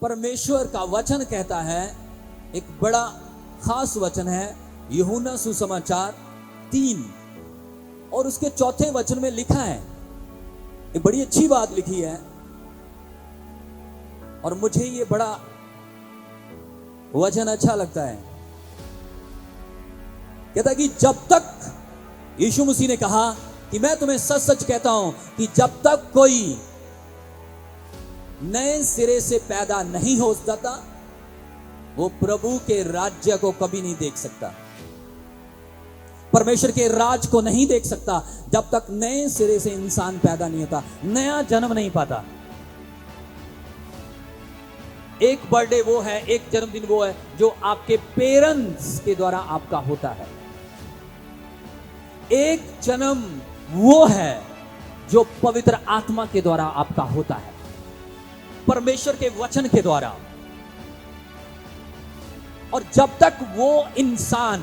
परमेश्वर का वचन कहता है, एक बड़ा खास वचन है, यूहन्ना सुसमाचार 3 और उसके 4 वचन में लिखा है, एक बड़ी अच्छी बात लिखी है और मुझे ये बड़ा वचन अच्छा लगता है। कहता है कि जब तक, यीशु मसीह ने कहा कि मैं तुम्हें सच सच कहता हूं कि जब तक कोई नए सिरे से पैदा नहीं हो जाता वो प्रभु के राज्य को कभी नहीं देख सकता, परमेश्वर के राज को नहीं देख सकता जब तक नए सिरे से इंसान पैदा नहीं होता, नया जन्म नहीं पाता। एक बर्थडे वो है, एक जन्मदिन वो है जो आपके पेरेंट्स के द्वारा आपका होता है। एक जन्म वो है जो पवित्र आत्मा के द्वारा आपका होता है, परमेश्वर के वचन के द्वारा। और जब तक वो इंसान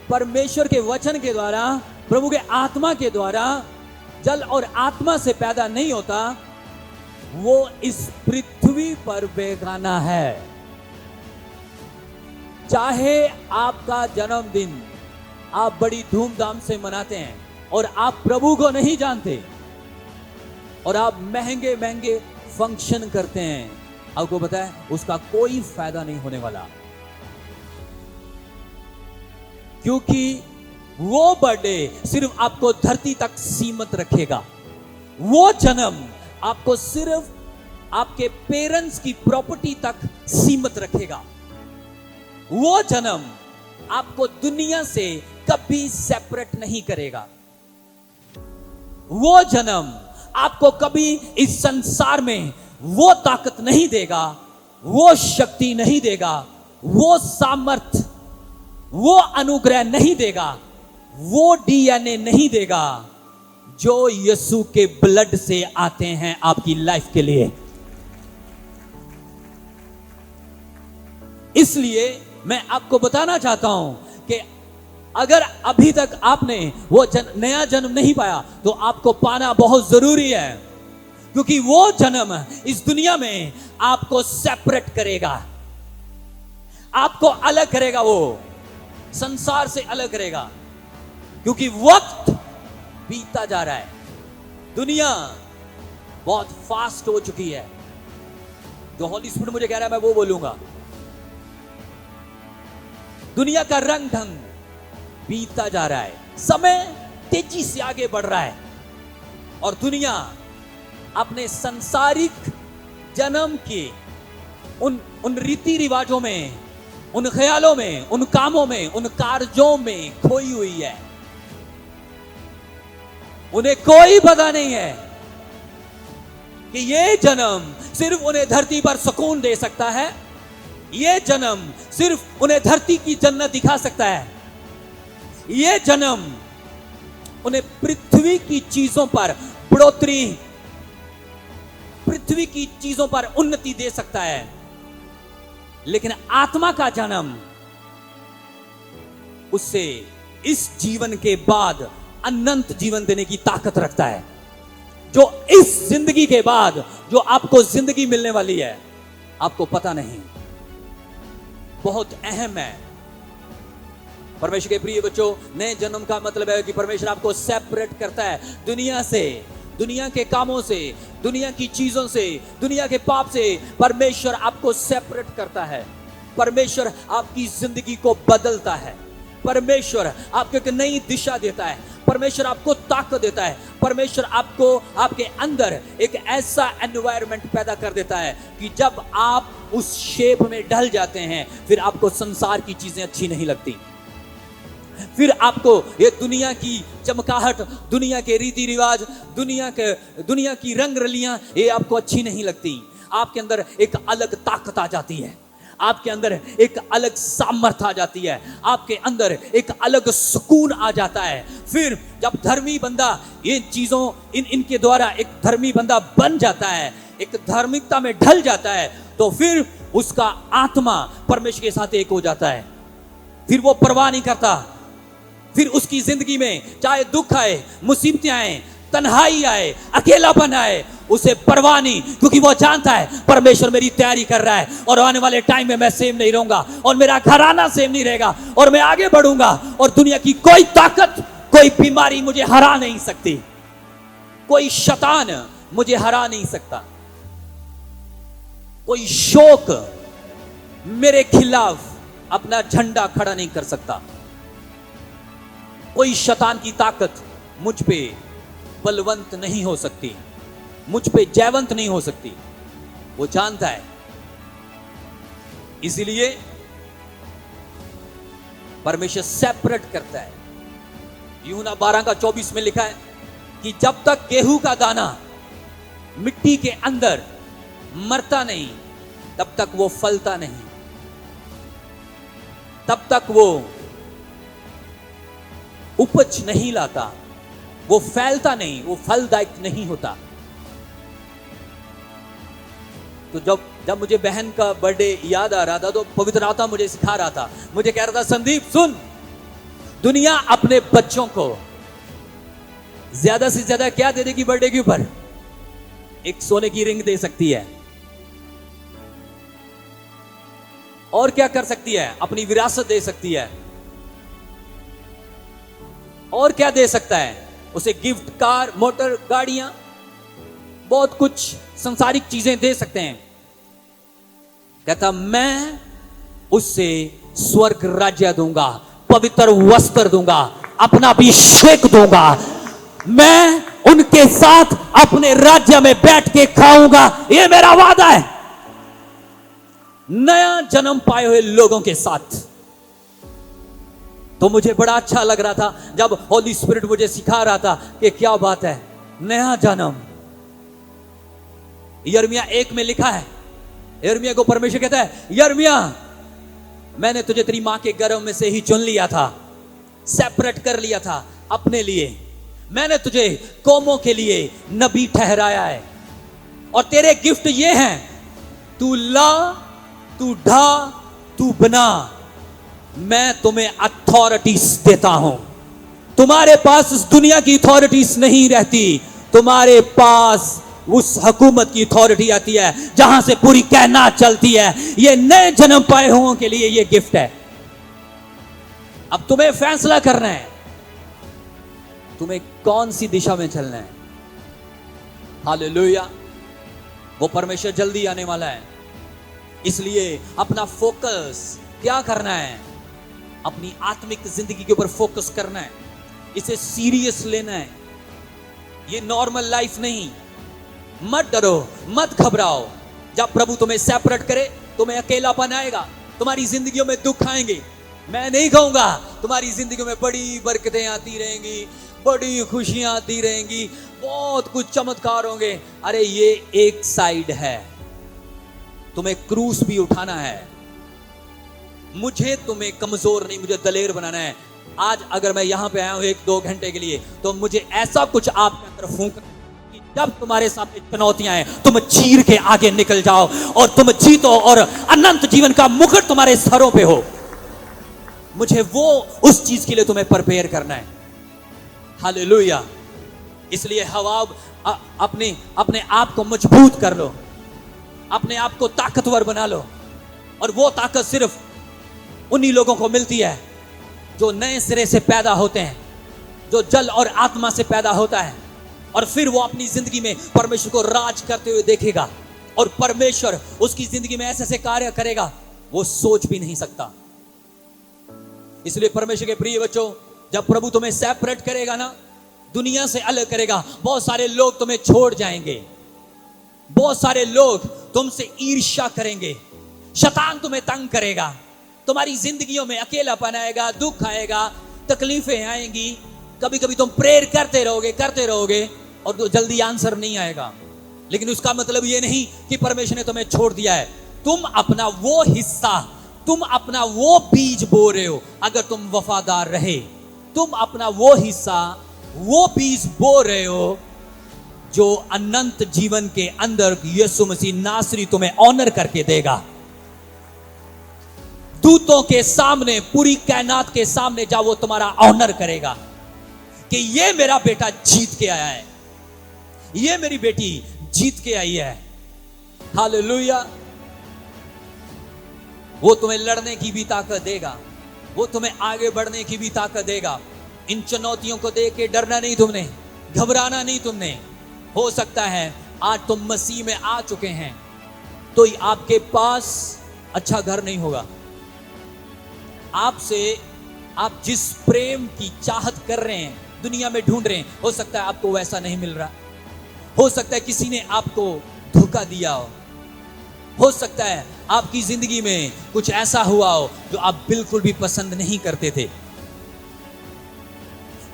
परमेश्वर के वचन के द्वारा, प्रभु के आत्मा के द्वारा जल और आत्मा से पैदा नहीं होता, वो इस पृथ्वी पर बेगाना है। चाहे आपका जन्मदिन आप बड़ी धूमधाम से मनाते हैं और आप प्रभु को नहीं जानते और आप महंगे महंगे फंक्शन करते हैं, आपको पता है उसका कोई फायदा नहीं होने वाला, क्योंकि वो बर्थडे सिर्फ आपको धरती तक सीमित रखेगा। वो जन्म आपको सिर्फ आपके पेरेंट्स की प्रॉपर्टी तक सीमित रखेगा। वो जन्म आपको दुनिया से कभी सेपरेट नहीं करेगा। वो जन्म आपको कभी इस संसार में वो ताकत नहीं देगा, वो शक्ति नहीं देगा, वो सामर्थ, वो अनुग्रह नहीं देगा, वो डीएनए नहीं देगा जो यीशु के ब्लड से आते हैं आपकी लाइफ के लिए। इसलिए मैं आपको बताना चाहता हूं कि अगर अभी तक आपने वो नया जन्म नहीं पाया तो आपको पाना बहुत जरूरी है, क्योंकि वो जन्म इस दुनिया में आपको सेपरेट करेगा, आपको अलग करेगा, वो संसार से अलग करेगा। क्योंकि वक्त बीतता जा रहा है, दुनिया बहुत फास्ट हो चुकी है। जो हॉली स्पिरिट मुझे कह रहा है मैं वो बोलूंगा। दुनिया का रंग ढंग बीतता जा रहा है, समय तेजी से आगे बढ़ रहा है और दुनिया अपने सांसारिक जन्म के उन रीति रिवाजों में, उन ख्यालों में, उन कामों में, उन कार्यों में खोई हुई है। उन्हें कोई पता नहीं है कि ये जन्म सिर्फ उन्हें धरती पर सुकून दे सकता है, ये जन्म सिर्फ उन्हें धरती की जन्नत दिखा सकता है, ये जन्म उन्हें पृथ्वी की चीजों पर बढ़ोतरी, पृथ्वी की चीजों पर उन्नति दे सकता है। लेकिन आत्मा का जन्म उससे इस जीवन के बाद अनंत जीवन देने की ताकत रखता है। जो इस जिंदगी के बाद जो आपको जिंदगी मिलने वाली है, आपको पता नहीं, बहुत अहम है। परमेश्वर के प्रिय बच्चों, नए जन्म का मतलब है कि परमेश्वर आपको सेपरेट करता है दुनिया से, दुनिया के कामों से, दुनिया की चीजों से, दुनिया के पाप से। परमेश्वर आपको सेपरेट करता है, परमेश्वर आपकी जिंदगी को बदलता है, परमेश्वर आपको एक नई दिशा देता है, परमेश्वर आपको ताकत देता है, परमेश्वर आपको आपके अंदर एक ऐसा एनवायरनमेंट पैदा कर देता है कि जब आप उस शेप में ढल जाते हैं, फिर आपको संसार की चीजें अच्छी नहीं लगती, फिर आपको ये दुनिया की चमकाहट, दुनिया के रीति रिवाज, दुनिया की रंग रलियां, ये आपको अच्छी नहीं लगती। आपके अंदर एक अलग ताकत आ जाती है, आपके अंदर एक अलग सामर्थ आ जाती है, आपके अंदर एक अलग सुकून आ जाता है। फिर जब धर्मी बंदा इन चीजों इनके द्वारा एक धर्मी बंदा बन जाता है, एक धार्मिकता में ढल जाता है, तो फिर उसका आत्मा परमेश्वर के साथ एक हो जाता है। फिर वो परवाह नहीं करता, फिर उसकी जिंदगी में चाहे दुख आए, मुसीबतें आए, तन्हाई आए, अकेलापन आए, उसे परवाह नहीं, क्योंकि वो जानता है परमेश्वर मेरी तैयारी कर रहा है और आने वाले टाइम में मैं सेम नहीं रहूंगा और मेरा घराना सेम नहीं रहेगा और मैं आगे बढ़ूंगा और दुनिया की कोई ताकत, कोई बीमारी मुझे हरा नहीं सकती, कोई शैतान मुझे हरा नहीं सकता, कोई शोक मेरे खिलाफ अपना झंडा खड़ा नहीं कर सकता, कोई शैतान की ताकत मुझ पे बलवंत नहीं हो सकती, मुझ पे जयवंत नहीं हो सकती। वो जानता है, इसीलिए परमेश्वर सेपरेट करता है। यूहन्ना 12:24 में लिखा है कि जब तक गेहूं का दाना मिट्टी के अंदर मरता नहीं तब तक वो फलता नहीं, तब तक वो उपज नहीं लाता, वो फैलता नहीं, वो फलदायक नहीं होता। तो जब मुझे बहन का बर्थडे याद आ रहा था तो पवित्र आत्मा मुझे सिखा रहा था, मुझे कह रहा था, संदीप सुन, दुनिया अपने बच्चों को ज्यादा से ज्यादा क्या दे देगी बर्थडे के ऊपर? एक सोने की रिंग दे सकती है, और क्या कर सकती है? अपनी विरासत दे सकती है, और क्या दे सकता है? उसे गिफ्ट, कार, मोटर, गाड़ियां, बहुत कुछ संसारिक चीजें दे सकते हैं। कहता मैं उससे स्वर्ग राज्य दूंगा, पवित्र वस्त्र दूंगा, अपना अभिषेक दूंगा, मैं उनके साथ अपने राज्य में बैठ के खाऊंगा, ये मेरा वादा है। नया जन्म पाए हुए लोगों के साथ। तो मुझे बड़ा अच्छा लग रहा था जब होली स्पिरिट मुझे सिखा रहा था कि क्या बात है, नया जन्म। यिर्मयाह 1 में लिखा है, यिर्मयाह को परमेश्वर कहता है, यिर्मयाह मैंने तुझे तेरी मां के गर्भ में से ही चुन लिया था, सेपरेट कर लिया था अपने लिए, मैंने तुझे कौमों के लिए नबी ठहराया है, और तेरे गिफ्ट ये हैं, तू ला, तू ढा, तू बना, मैं तुम्हें अथॉरिटीज देता हूं। तुम्हारे पास इस दुनिया की अथॉरिटीज नहीं रहती, तुम्हारे पास उस हुकूमत की अथॉरिटी आती है जहां से पूरी कायनात चलती है। ये नए जन्म पाए हुओं के लिए ये गिफ्ट है। अब तुम्हें फैसला करना है, तुम्हें कौन सी दिशा में चलना है। हालेलुया। वो परमेश्वर जल्दी आने वाला है, इसलिए अपना फोकस क्या करना है? अपनी आत्मिक जिंदगी के ऊपर फोकस करना है, इसे सीरियस लेना है। ये नॉर्मल लाइफ नहीं। मत डरो, मत घबराओ। जब प्रभु तुम्हें सेपरेट करे, तुम्हें अकेलापन आएगा, तुम्हारी जिंदगियों में दुख आएंगे। मैं नहीं कहूंगा तुम्हारी जिंदगी में बड़ी बरकतें आती रहेंगी, बड़ी खुशियां आती रहेंगी, बहुत कुछ चमत्कार होंगे। अरे ये एक साइड है, तुम्हें क्रूस भी उठाना है। मुझे तुम्हें कमजोर नहीं, मुझे दलेर बनाना है। आज अगर मैं यहां पे आया हूं 1-2 घंटे के लिए, तो मुझे ऐसा कुछ आपके अंदर फूंक कि जब तुम्हारे सामने चुनौतियां आए, तुम चीर के आगे निकल जाओ और तुम जीतो और अनंत जीवन का मुकुट तुम्हारे सरों पे हो। मुझे वो उस चीज के लिए तुम्हें प्रिपेयर करना है। हालेलुया। इसलिए हवा अपने आप को मजबूत कर लो, अपने आप को ताकतवर बना लो। और वो ताकत सिर्फ उन्हीं लोगों को मिलती है जो नए सिरे से पैदा होते हैं, जो जल और आत्मा से पैदा होता है, और फिर वो अपनी जिंदगी में परमेश्वर को राज करते हुए देखेगा और परमेश्वर उसकी जिंदगी में ऐसे ऐसे कार्य करेगा वो सोच भी नहीं सकता। इसलिए परमेश्वर के प्रिय बच्चों, जब प्रभु तुम्हें सेपरेट करेगा ना, दुनिया से अलग करेगा, बहुत सारे लोग तुम्हें छोड़ जाएंगे, बहुत सारे लोग तुमसे ईर्ष्या करेंगे, शैतान तुम्हें तंग करेगा, तुम्हारी जिंदगियों में अकेलापन आएगा, दुख आएगा, तकलीफें आएंगी। कभी कभी तुम प्रेयर करते रहोगे और तो जल्दी आंसर नहीं आएगा, लेकिन उसका मतलब ये नहीं कि परमेश्वर ने तुम्हें छोड़ दिया है। तुम अपना वो हिस्सा, तुम अपना वो बीज बो रहे हो। अगर तुम वफादार रहे, तुम अपना वो हिस्सा, वो बीज बो रहे हो जो अनंत जीवन के अंदर यीशु मसीह नासरी तुम्हें ऑनर करके देगा। दूतों के सामने, पूरी कायनात के सामने जब वो तुम्हारा ऑनर करेगा कि ये मेरा बेटा जीत के आया है, ये मेरी बेटी जीत के आई है। हालेलुया। वो तुम्हें लड़ने की भी ताकत देगा, वो तुम्हें आगे बढ़ने की भी ताकत देगा। इन चुनौतियों को देख के डरना नहीं तुमने, घबराना नहीं तुमने। हो सकता है आज तुम मसीह में आ चुके हैं तो आपके पास अच्छा घर नहीं होगा। आपसे आप जिस प्रेम की चाहत कर रहे हैं, दुनिया में ढूंढ रहे हैं, हो सकता है आपको वैसा नहीं मिल रहा। हो सकता है किसी ने आपको धोखा दिया हो सकता है आपकी जिंदगी में कुछ ऐसा हुआ हो जो आप बिल्कुल भी पसंद नहीं करते थे।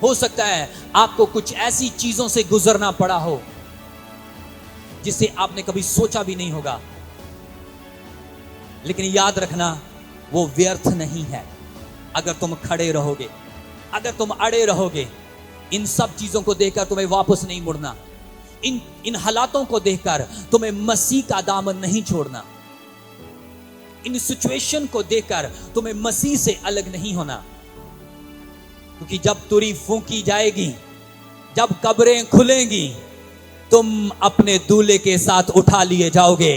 हो सकता है आपको कुछ ऐसी चीजों से गुजरना पड़ा हो जिसे आपने कभी सोचा भी नहीं होगा। लेकिन याद रखना, वो व्यर्थ नहीं है अगर तुम खड़े रहोगे, अगर तुम अड़े रहोगे। इन सब चीजों को देखकर तुम्हें वापस नहीं मुड़ना, इन हालातों को देखकर तुम्हें मसीह का दामन नहीं छोड़ना, इन सिचुएशन को देखकर तुम्हें मसीह से अलग नहीं होना। क्योंकि जब तुरी फूंकी जाएगी, जब कब्रें खुलेंगी, तुम अपने दूल्हे के साथ उठा लिए जाओगे।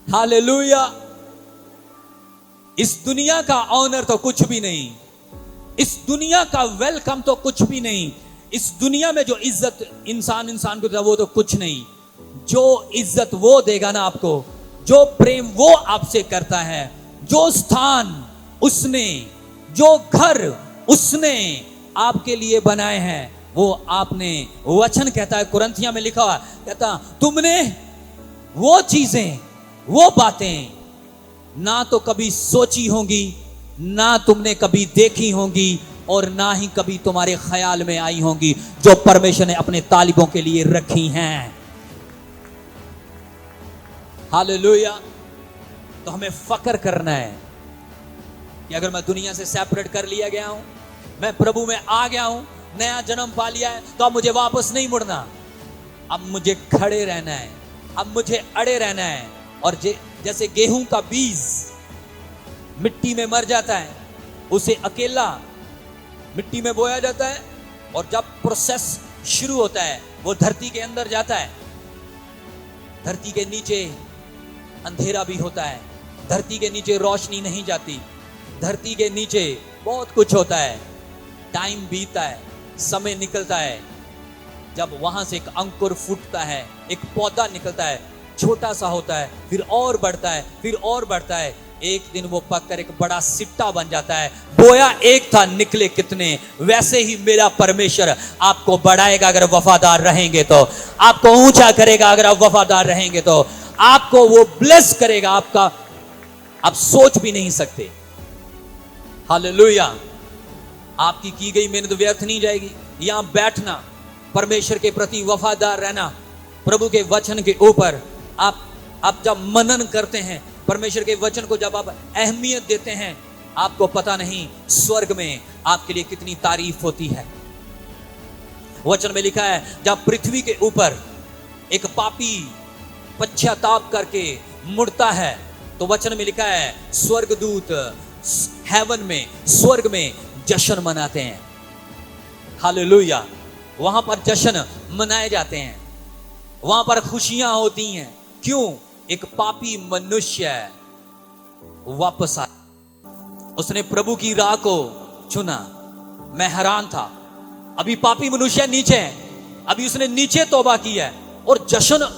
हालेलुया। इस दुनिया का ऑनर तो कुछ भी नहीं, इस दुनिया का वेलकम तो कुछ भी नहीं, इस दुनिया में जो इज्जत इंसान को देता वो तो कुछ नहीं। जो इज्जत वो देगा ना आपको, जो प्रेम वो आपसे करता है, जो स्थान उसने, जो घर उसने आपके लिए बनाए हैं, वो आपने, वचन कहता है कुरिन्थियों में लिखा हुआ, कहता तुमने वो चीजें, वो बातें ना तो कभी सोची होंगी, ना तुमने कभी देखी होंगी, और ना ही कभी तुम्हारे ख्याल में आई होंगी, जो परमेश्वर ने अपने तालिबों के लिए रखी हैं। हालेलुया। तो हमें फक्र करना है कि अगर मैं दुनिया से सेपरेट कर लिया गया हूं, मैं प्रभु में आ गया हूं, नया जन्म पा लिया है, तो अब मुझे वापस नहीं मुड़ना। अब मुझे खड़े रहना है, अब मुझे अड़े रहना है। और जैसे गेहूं का बीज मिट्टी में मर जाता है, उसे अकेला मिट्टी में बोया जाता है, और जब प्रोसेस शुरू होता है वो धरती के अंदर जाता है। धरती के नीचे अंधेरा भी होता है, धरती के नीचे रोशनी नहीं जाती, धरती के नीचे बहुत कुछ होता है। टाइम बीतता है, समय निकलता है, जब वहां से एक अंकुर फूटता है, एक पौधा निकलता है, छोटा सा होता है, फिर और बढ़ता है, फिर और बढ़ता है। एक दिन वो पककर एक बड़ा सिट्टा बन जाता है। बोया एक था, निकले कितने। वैसे ही मेरा परमेश्वर आपको बढ़ाएगा अगर वफादार रहेंगे तो, आपको ऊंचा करेगा अगर आप वफादार रहेंगे तो, आपको वो ब्लेस करेगा, आपका आप सोच भी नहीं सकते। हालेलुया। आपकी की गई मेहनत व्यर्थ नहीं जाएगी। यहां बैठना, परमेश्वर के प्रति वफादार रहना, प्रभु के वचन के ऊपर आप जब मनन करते हैं, परमेश्वर के वचन को जब आप अहमियत देते हैं, आपको पता नहीं स्वर्ग में आपके लिए कितनी तारीफ होती है। वचन में लिखा है, जब पृथ्वी के ऊपर एक पापी पश्चाताप करके मुड़ता है, तो वचन में लिखा है स्वर्गदूत हेवन में, स्वर्ग में जश्न मनाते हैं। हालेलुया। वहां पर जश्न मनाए जाते हैं, वहां पर खुशियां होती हैं। क्यों? एक पापी मनुष्य वापस आया, उसने प्रभु की राह को चुना। मैं हैरान था, अभी पापी मनुष्य नीचे है, अभी उसने नीचे तौबा की है और जश्न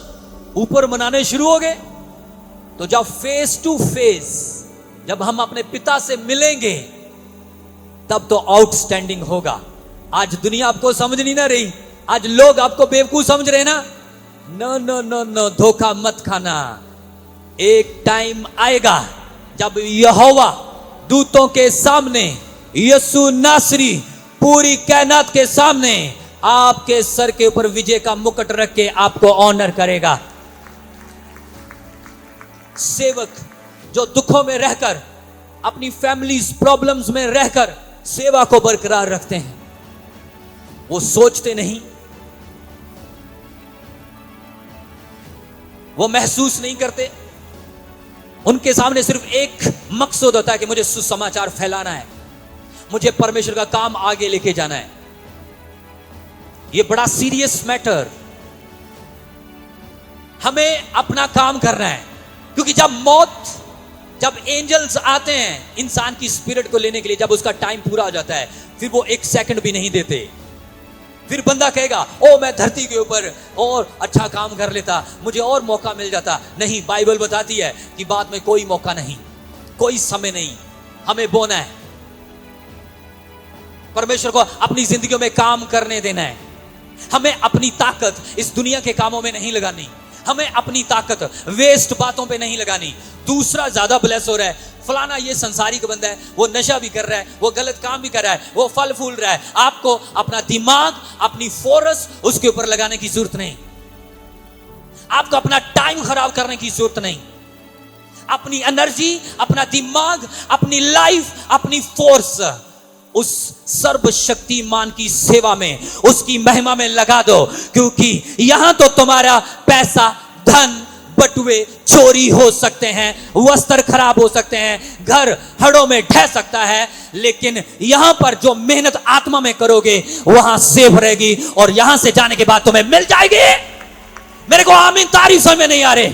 ऊपर मनाने शुरू हो गए। तो जब फेस टू फेस, जब हम अपने पिता से मिलेंगे, तब तो आउटस्टैंडिंग होगा। आज दुनिया आपको समझ नहीं ना रही, आज लोग आपको बेवकूफ समझ रहे ना। नो नो नो नो, धोखा मत खाना। एक टाइम आएगा जब यहोवा दूतों के सामने, यीशु नासरी पूरी कायनात के सामने आपके सर के ऊपर विजय का मुकुट रख के आपको ऑनर करेगा। सेवक जो दुखों में रहकर, अपनी फैमिलीज प्रॉब्लम्स में रहकर सेवा को बरकरार रखते हैं, वो सोचते नहीं, वो महसूस नहीं करते। उनके सामने सिर्फ एक मकसद होता है कि मुझे सुसमाचार फैलाना है, मुझे परमेश्वर का काम आगे लेके जाना है। ये बड़ा सीरियस मैटर। हमें अपना काम करना है, क्योंकि जब एंजल्स आते हैं इंसान की स्पिरिट को लेने के लिए, जब उसका टाइम पूरा हो जाता है, फिर वो एक सेकंड भी नहीं देते। फिर बंदा कहेगा ओ मैं धरती के ऊपर और अच्छा काम कर लेता, मुझे और मौका मिल जाता। नहीं, बाइबल बताती है कि बाद में कोई मौका नहीं, कोई समय नहीं। हमें बोना है, परमेश्वर को अपनी जिंदगियों में काम करने देना है। हमें अपनी ताकत इस दुनिया के कामों में नहीं लगानी, हमें अपनी ताकत वेस्ट बातों पे नहीं लगानी। दूसरा ज्यादा ब्लेस हो रहा है, फलाना ये संसारिक बंदा है, वो नशा भी कर रहा है, वो गलत काम भी कर रहा है, वो फल फूल रहा है। आपको अपना दिमाग, अपनी फोर्स उसके ऊपर लगाने की जरूरत नहीं। आपको अपना टाइम खराब करने की जरूरत नहीं। अपनी एनर्जी, अपना दिमाग, अपनी लाइफ, अपनी फोर्स उस सर्वशक्तिमान की सेवा में, उसकी महिमा में लगा दो। क्योंकि यहां तो तुम्हारा पैसा, धन, बटुए चोरी हो सकते हैं, वस्त्र खराब हो सकते हैं, घर हड़ों में ढह सकता है, लेकिन यहां पर जो मेहनत आत्मा में करोगे वहां सेफ रहेगी, और यहां से जाने के बाद तुम्हें मिल जाएगी। मेरे को आमीन तारीफ समझ में नहीं आ रहे।